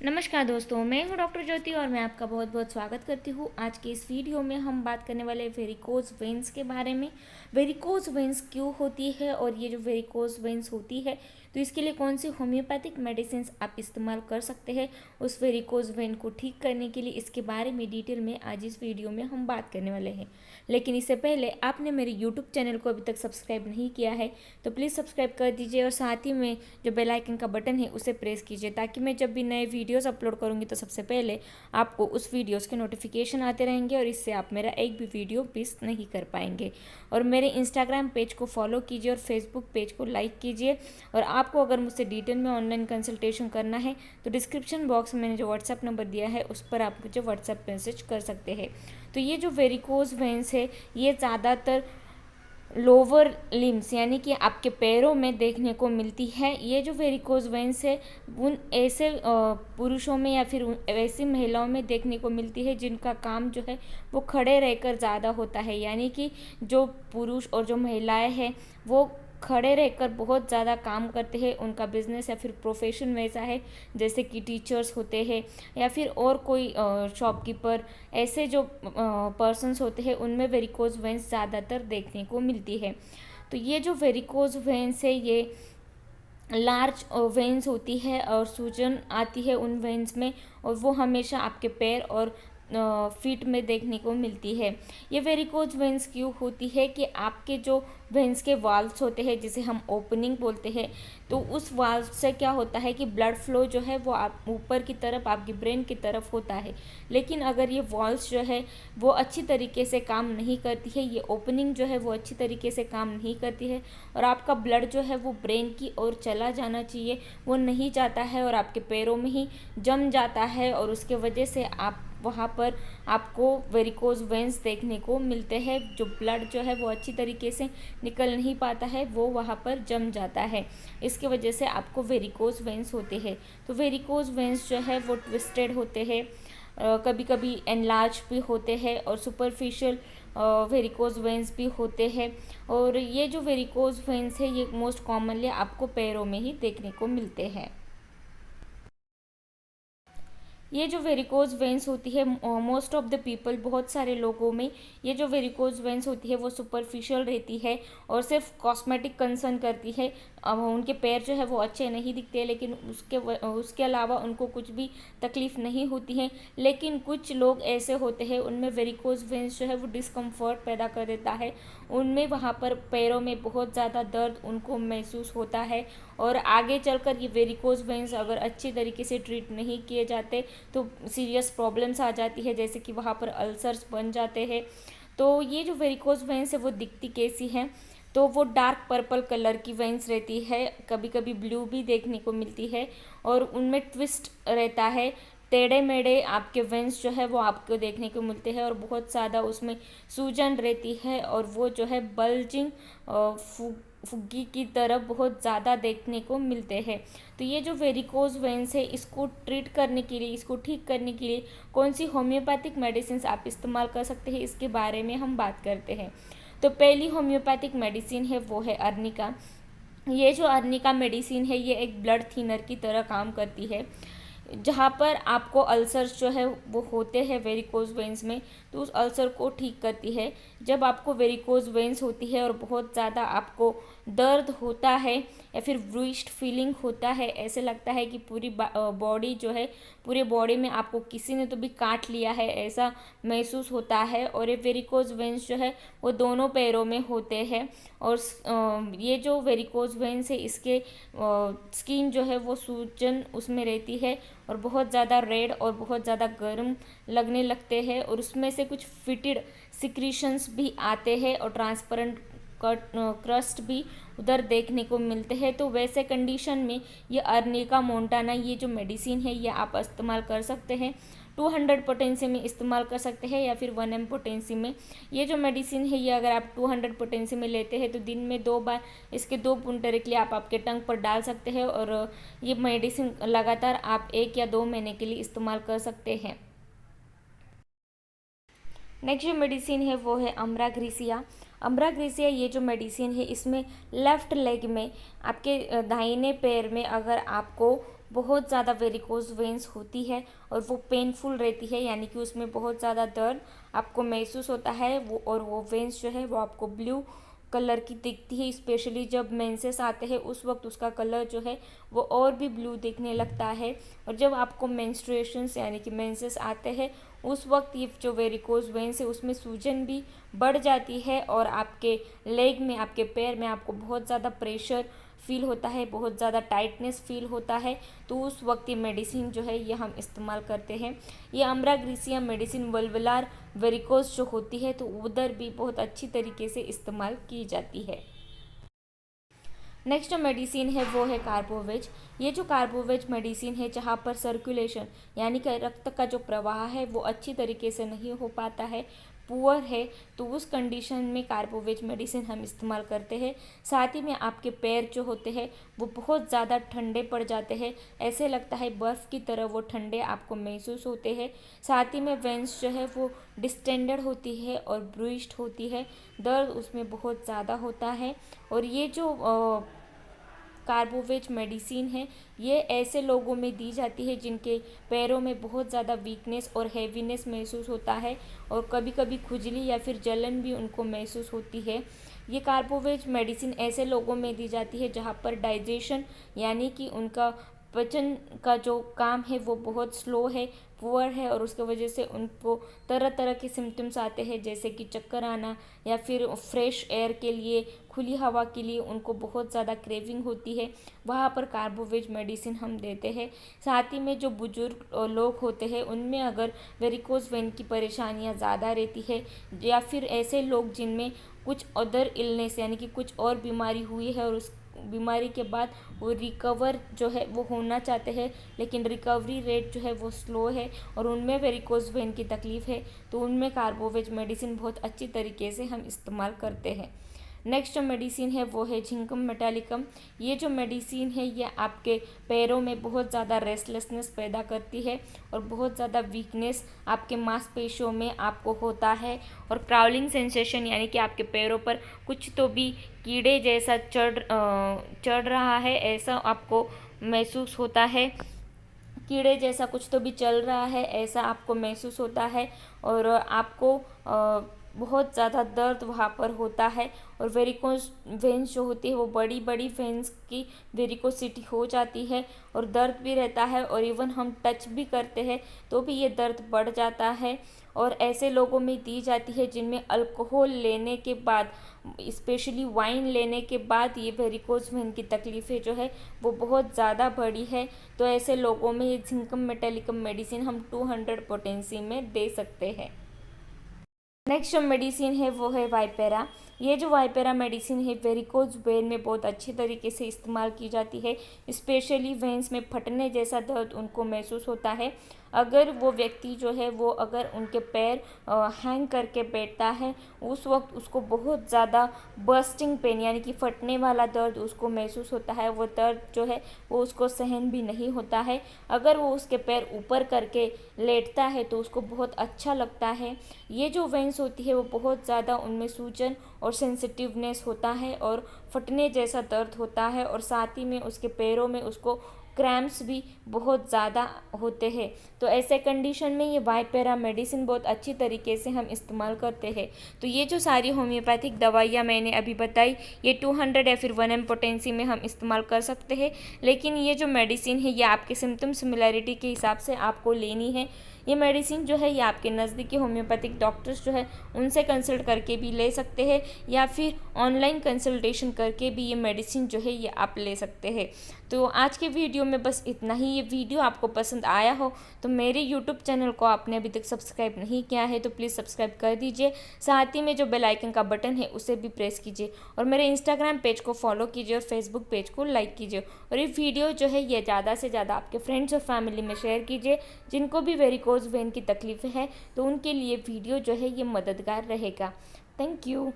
नमस्कार दोस्तों, मैं हूं डॉक्टर ज्योति और मैं आपका बहुत बहुत स्वागत करती हूं। आज के इस वीडियो में हम बात करने वाले वेरिकोज वेन्स के बारे में। वेरिकोज वेन्स क्यों होती है और ये जो वेरिकोज वेन्स होती है तो इसके लिए कौन सी होम्योपैथिक मेडिसिन आप इस्तेमाल कर सकते हैं उस वेरिकोज वेन को ठीक करने के लिए, इसके बारे में डिटेल में आज इस वीडियो में हम बात करने वाले हैं। लेकिन इससे पहले आपने मेरे यूट्यूब चैनल को अभी तक सब्सक्राइब नहीं किया है तो प्लीज़ सब्सक्राइब कर दीजिए और साथ ही में जो बेल आइकन का बटन है उसे प्रेस कीजिए ताकि मैं जब भी नए वीडियोस अपलोड करूंगी तो सबसे पहले आपको उस वीडियोस के नोटिफिकेशन आते रहेंगे और इससे आप मेरा एक भी वीडियो मिस नहीं कर पाएंगे। और मेरे इंस्टाग्राम पेज को फॉलो कीजिए और फेसबुक पेज को लाइक कीजिए। और आपको अगर मुझसे डिटेल में ऑनलाइन कंसल्टेशन करना है तो डिस्क्रिप्शन बॉक्स में मैंने जो व्हाट्सएप नंबर दिया है उस पर आप मुझे व्हाट्सएप मैसेज कर सकते हैं। तो ये जो वेरिकोज वेन्स है ये ज़्यादातर लोअर लिम्स यानी कि आपके पैरों में देखने को मिलती है। ये जो वेरिकोज वेन्स है उन ऐसे पुरुषों में या फिर ऐसी महिलाओं में देखने को मिलती है जिनका काम जो है वो खड़े रहकर ज़्यादा होता है, यानी कि जो पुरुष और जो महिलाएं हैं वो खड़े रहकर बहुत ज़्यादा काम करते हैं। उनका बिजनेस या फिर प्रोफेशन वैसा है, जैसे कि टीचर्स होते हैं या फिर और कोई शॉपकीपर, ऐसे जो पर्सन्स होते हैं उनमें वेरिकोज वेन्स ज़्यादातर देखने को मिलती है। तो ये जो वेरिकोज वेन्स है ये लार्ज वेन्स होती है और सूजन आती है उन वेन्स में, और वो हमेशा आपके पैर और फीट में देखने को मिलती है। ये वेरिकोज वेन्स क्यों होती है कि आपके जो वेन्स के वाल्व्स होते हैं जिसे हम ओपनिंग बोलते हैं, तो उस वाल्व से क्या होता है कि ब्लड फ्लो जो है वो आप ऊपर की तरफ आपकी ब्रेन की तरफ होता है। लेकिन अगर ये वाल्व्स जो है वो अच्छी तरीके से काम नहीं करती है, ये ओपनिंग जो है वो अच्छी तरीके से काम नहीं करती है और आपका ब्लड जो है वो ब्रेन की ओर चला जाना चाहिए वो नहीं जाता है और आपके पैरों में ही जम जाता है, और उसके वजह से आप वहाँ पर आपको वेरिकोज वेन्स देखने को मिलते हैं। जो ब्लड जो है वो अच्छी तरीके से निकल नहीं पाता है, वो वहाँ पर जम जाता है, इसके वजह से आपको वेरिकोज वेन्स होते हैं। तो वेरिकोज वेन्स जो है वो ट्विस्टेड होते हैं, कभी कभी एनलार्ज भी होते हैं और सुपरफिशियल वेरिकोज वेन्स भी होते हैं। और ये जो वेरिकोज वेन्स है ये मोस्ट कॉमनली आपको पैरों में ही देखने को मिलते हैं। ये जो वेरिकोज वेन्स होती है मोस्ट ऑफ द पीपल, बहुत सारे लोगों में ये जो वेरिकोज वेन्स होती है वो सुपरफिशियल रहती है और सिर्फ कॉस्मेटिक कंसर्न करती है। अब उनके पैर जो है वो अच्छे नहीं दिखते, लेकिन उसके अलावा उनको कुछ भी तकलीफ नहीं होती है। लेकिन कुछ लोग ऐसे होते हैं उनमें वेरिकोज वेन्स जो है वो डिस्कम्फर्ट पैदा कर देता है, उनमें वहाँ पर पैरों में बहुत ज़्यादा दर्द उनको महसूस होता है। और आगे चलकर ये वेरिकोज वेन्स अगर अच्छी तरीके से ट्रीट नहीं किए जाते तो सीरियस प्रॉब्लम्स आ जाती है, जैसे कि वहाँ पर अल्सर्स बन जाते हैं। तो ये जो वेरिकोज वेन्स है वो दिखती कैसी हैं, तो वो डार्क पर्पल कलर की वेन्स रहती है, कभी कभी ब्लू भी देखने को मिलती है और उनमें ट्विस्ट रहता है, टेढ़े मेढ़े आपके वेन्स जो है वो आपको देखने को मिलते हैं और बहुत ज़्यादा उसमें सूजन रहती है और वो जो है बल्जिंग फुग्गी की तरफ बहुत ज़्यादा देखने को मिलते हैं। तो ये जो वेरिकोज वेन्स है इसको ट्रीट करने के लिए, इसको ठीक करने के लिए कौन सी होम्योपैथिक मेडिसिन आप इस्तेमाल कर सकते हैं इसके बारे में हम बात करते हैं। तो पहली होम्योपैथिक मेडिसिन है वो है अर्निका। ये जो अर्निका मेडिसिन है ये एक ब्लड थिनर की तरह काम करती है। जहाँ पर आपको अल्सर्स जो है वो होते हैं वेरिकोज वेन्स में, तो उस अल्सर को ठीक करती है। जब आपको वेरिकोज वेन्स होती है और बहुत ज़्यादा आपको दर्द होता है या फिर ब्रूइश्ड फीलिंग होता है, ऐसे लगता है कि पूरी बॉडी जो है, पूरे बॉडी में आपको किसी ने तो भी काट लिया है ऐसा महसूस होता है। और ये वेरिकोज वेन्स जो है वो दोनों पैरों में होते हैं और ये जो वेरिकोज वेन्स है इसके स्किन जो है वो सूजन उसमें रहती है और बहुत ज़्यादा रेड और बहुत ज़्यादा गर्म लगने लगते हैं और उसमें से कुछ फिटेड सिक्रीशंस भी आते हैं और ट्रांसपेरेंट क्रस्ट भी उधर देखने को मिलते हैं। तो वैसे कंडीशन में ये अर्निका मोंटाना ये जो मेडिसिन है ये आप इस्तेमाल कर सकते हैं। 200 पोटेंसी में इस्तेमाल कर सकते हैं या फिर 1 mg पोटेंसी में। ये जो मेडिसिन है ये अगर आप 200 पोटेंसी में लेते हैं तो दिन में 2 बार इसके 2 बूंद डायरेक्टली आप आपके टंग पर डाल सकते हैं और ये मेडिसिन लगातार आप 1 या 2 महीने के लिए इस्तेमाल कर सकते हैं। नेक्स्ट जो मेडिसिन है वो है अम्ब्रा ग्रीसिया। अम्ब्रा ग्रीसिया ये जो मेडिसिन है इसमें लेफ़्ट लेग में आपके दाहिने पैर में अगर आपको बहुत ज़्यादा वेरिकोज वेंस होती है और वो पेनफुल रहती है, यानी कि उसमें बहुत ज़्यादा दर्द आपको महसूस होता है। वो वेंस जो है वो आपको ब्लू कलर की दिखती है, स्पेशली जब मेंसेस आते हैं उस वक्त उसका कलर जो है वो और भी ब्लू दिखने लगता है। और जब आपको मेंस्ट्रुएशंस यानी कि मेंसेस आते हैं उस वक्त ये जो वेरिकोज वेंस है उसमें सूजन भी बढ़ जाती है और आपके लेग में, आपके पैर में आपको बहुत ज़्यादा प्रेशर फील होता है, बहुत ज़्यादा टाइटनेस फील होता है। तो उस वक्त ये मेडिसिन जो है ये हम इस्तेमाल करते हैं। ये अम्ब्राग्रेसिया मेडिसिन वल्वुलार वेरिकोज जो होती है तो उधर भी बहुत अच्छी तरीके से इस्तेमाल की जाती है। नेक्स्ट जो मेडिसिन है वो है कार्बोवेज। ये जो कार्बोवेज मेडिसिन है जहाँ पर सर्कुलेशन यानी कि रक्त का जो प्रवाह है वो अच्छी तरीके से नहीं हो पाता है, पुअर है, तो उस कंडीशन में कार्बोवेज मेडिसिन हम इस्तेमाल करते हैं। साथ ही में आपके पैर जो होते हैं वो बहुत ज़्यादा ठंडे पड़ जाते हैं, ऐसे लगता है बर्फ़ की तरह वो ठंडे आपको महसूस होते हैं। साथ ही में वेंस जो है वो डिस्टेंडेड होती है और ब्रूइश्ड होती है, दर्द उसमें बहुत ज़्यादा होता है। और ये जो कार्बोवेज मेडिसिन है ये ऐसे लोगों में दी जाती है जिनके पैरों में बहुत ज़्यादा वीकनेस और हैवीनेस महसूस होता है और कभी कभी खुजली या फिर जलन भी उनको महसूस होती है। ये कार्बोवेज मेडिसिन ऐसे लोगों में दी जाती है जहाँ पर डाइजेशन यानी कि उनका पाचन का जो काम है वो बहुत स्लो है, पुअर है, और उसके वजह से उनको तरह तरह के सिम्टम्स आते हैं, जैसे कि चक्कर आना या फिर फ्रेश एयर के लिए, खुली हवा के लिए उनको बहुत ज़्यादा क्रेविंग होती है। वहाँ पर कार्बोवेज मेडिसिन हम देते हैं। साथ ही में जो बुजुर्ग लोग होते हैं उनमें अगर वेरिकोज वेन की परेशानियाँ ज़्यादा रहती है या फिर ऐसे लोग जिनमें कुछ अदर इलनेस यानी कि कुछ और बीमारी हुई है और उस बीमारी के बाद वो रिकवर जो है वो होना चाहते हैं लेकिन रिकवरी रेट जो है वो स्लो है और उनमें वेरिकोज वेन की तकलीफ़ है, तो उनमें कार्बोवेज मेडिसिन बहुत अच्छी तरीके से हम इस्तेमाल करते हैं। नेक्स्ट जो मेडिसिन है वो है जिंकम मेटालिकम। ये जो मेडिसिन है ये आपके पैरों में बहुत ज़्यादा रेस्टलेसनेस पैदा करती है और बहुत ज़्यादा वीकनेस आपके मांसपेशियों में आपको होता है और क्राउलिंग सेंसेशन यानी कि आपके पैरों पर कुछ तो भी कीड़े जैसा चढ़ रहा है ऐसा आपको महसूस होता है, कीड़े जैसा कुछ तो भी चल रहा है ऐसा आपको महसूस होता है और आपको बहुत ज़्यादा दर्द वहाँ पर होता है। और वेरिकोज वेंस जो होती है वो बड़ी बड़ी वेंस की वेरिकोसिटी हो जाती है और दर्द भी रहता है और इवन हम टच भी करते हैं तो भी ये दर्द बढ़ जाता है। और ऐसे लोगों में दी जाती है जिनमें अल्कोहल लेने के बाद, स्पेशली वाइन लेने के बाद ये वेरिकोज वेन की तकलीफ़ें जो है वो बहुत ज़्यादा बढ़ी है, तो ऐसे लोगों में ये जिंकम मेटालिकम मेडिसिन हम 200 पोटेंसी में दे सकते हैं। नेक्स्ट जो मेडिसिन है वो है वाइपेरा। ये जो वाइपेरा मेडिसिन है वेरिकोज वेन में बहुत अच्छे तरीके से इस्तेमाल की जाती है, स्पेशली वेंस में फटने जैसा दर्द उनको महसूस होता है। अगर वो व्यक्ति जो है वो अगर उनके पैर हैंग करके बैठता है उस वक्त उसको बहुत ज़्यादा बर्स्टिंग पेन यानी कि फटने वाला दर्द उसको महसूस होता है, वो दर्द जो है वो उसको सहन भी नहीं होता है। अगर वो उसके पैर ऊपर करके लेटता है तो उसको बहुत अच्छा लगता है। ये जो वेंस होती है वो बहुत ज़्यादा उनमें सूजन और सेंसिटिवनेस होता है और फटने जैसा दर्द होता है और साथ ही में उसके पैरों में उसको क्रैम्प्स भी बहुत ज़्यादा होते हैं। तो ऐसे कंडीशन में ये वाइपेरा मेडिसिन बहुत अच्छी तरीके से हम इस्तेमाल करते हैं। तो ये जो सारी होम्योपैथिक दवाइयाँ मैंने अभी बताई ये 200 या फिर 1 mg पोटेंसी में हम इस्तेमाल कर सकते हैं, लेकिन ये जो मेडिसिन है ये आपके सिम्टम सिमिलैरिटी के हिसाब से आपको लेनी है। ये मेडिसिन जो है ये आपके नज़दीकी होम्योपैथिक डॉक्टर्स जो है उनसे कंसल्ट करके भी ले सकते हैं या फिर ऑनलाइन कंसल्टेशन करके भी ये मेडिसिन जो है ये आप ले सकते हैं। तो आज के वीडियो में बस इतना ही। ये वीडियो आपको पसंद आया हो तो मेरे यूट्यूब चैनल को आपने अभी तक सब्सक्राइब नहीं किया है तो प्लीज़ सब्सक्राइब कर दीजिए, साथ ही में जो बेल आइकन का बटन है उसे भी प्रेस कीजिए और मेरे इंस्टाग्राम पेज को फॉलो कीजिए और फेसबुक पेज को लाइक कीजिए और ये वीडियो जो है ये ज़्यादा से ज़्यादा आपके फ्रेंड्स और फैमिली में शेयर कीजिए जिनको भी वेरिकोज वेन की तकलीफ़ें हैं, तो उनके लिए वीडियो जो है ये मददगार रहेगा। Thank you.